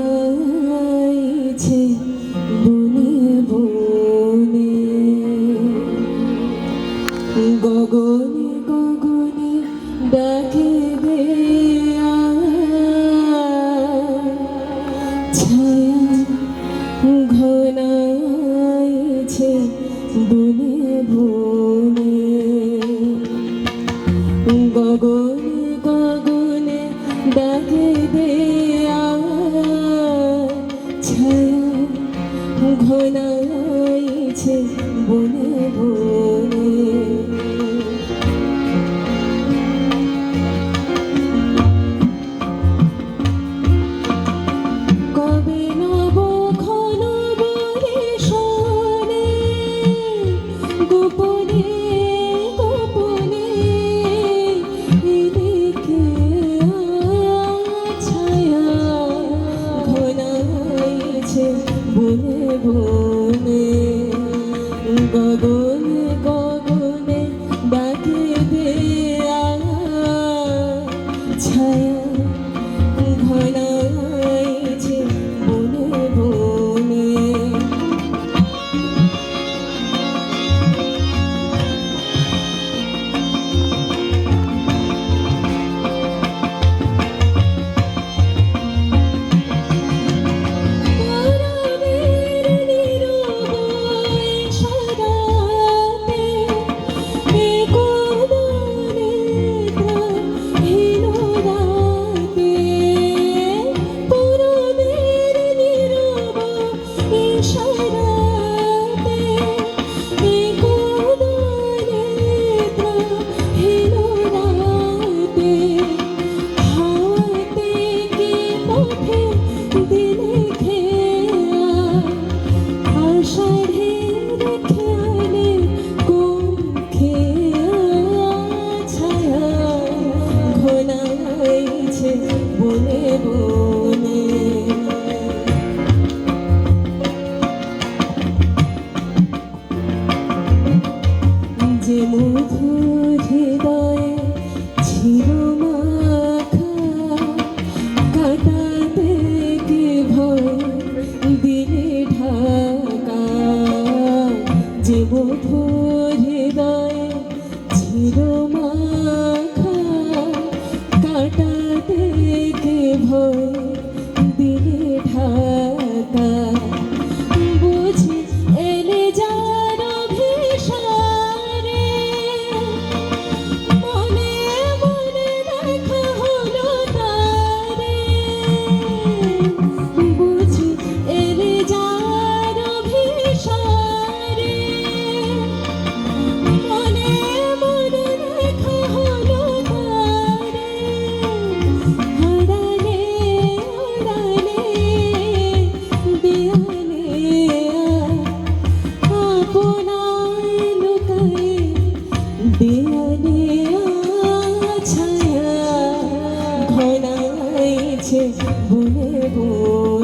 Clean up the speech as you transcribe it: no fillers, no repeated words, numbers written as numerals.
ঘনাইছে বনে বনে গগনে গগনে ডাকে দেয়া ছায়া ঘনাইছে বনে বনে গগনে গগনে ডাকে দেয়া ছায়া ঘনাইছে বনে বনে কবে নব ঘন বনে শোনে গোপনে গোপনে এদিকে ছায়া ঘনাইছে বনে বনে গগনে গগনে ডাকে দেয়া ছায়া ঘনাইছে বনে বনে বনে বনে যে মধুর হৃদয়ে ছিল মাখা কাটাতে কি ভয় দিলে ঢাকা যে মধুর হৃদয়ে ছিল মাখা কাটাতে কি ভয় দিলে ঢাকা বুঝি এলে যার অভিসারে মনে মনে দেখা হলো তারে বুঝি এলে যার অভিসারে মনে মনে দেখা হলো তারে হারালে হারালে দেয়ালে আপনায় লুকায়ে দেয়ালে ছায়া ঘনাইছে বনে বনে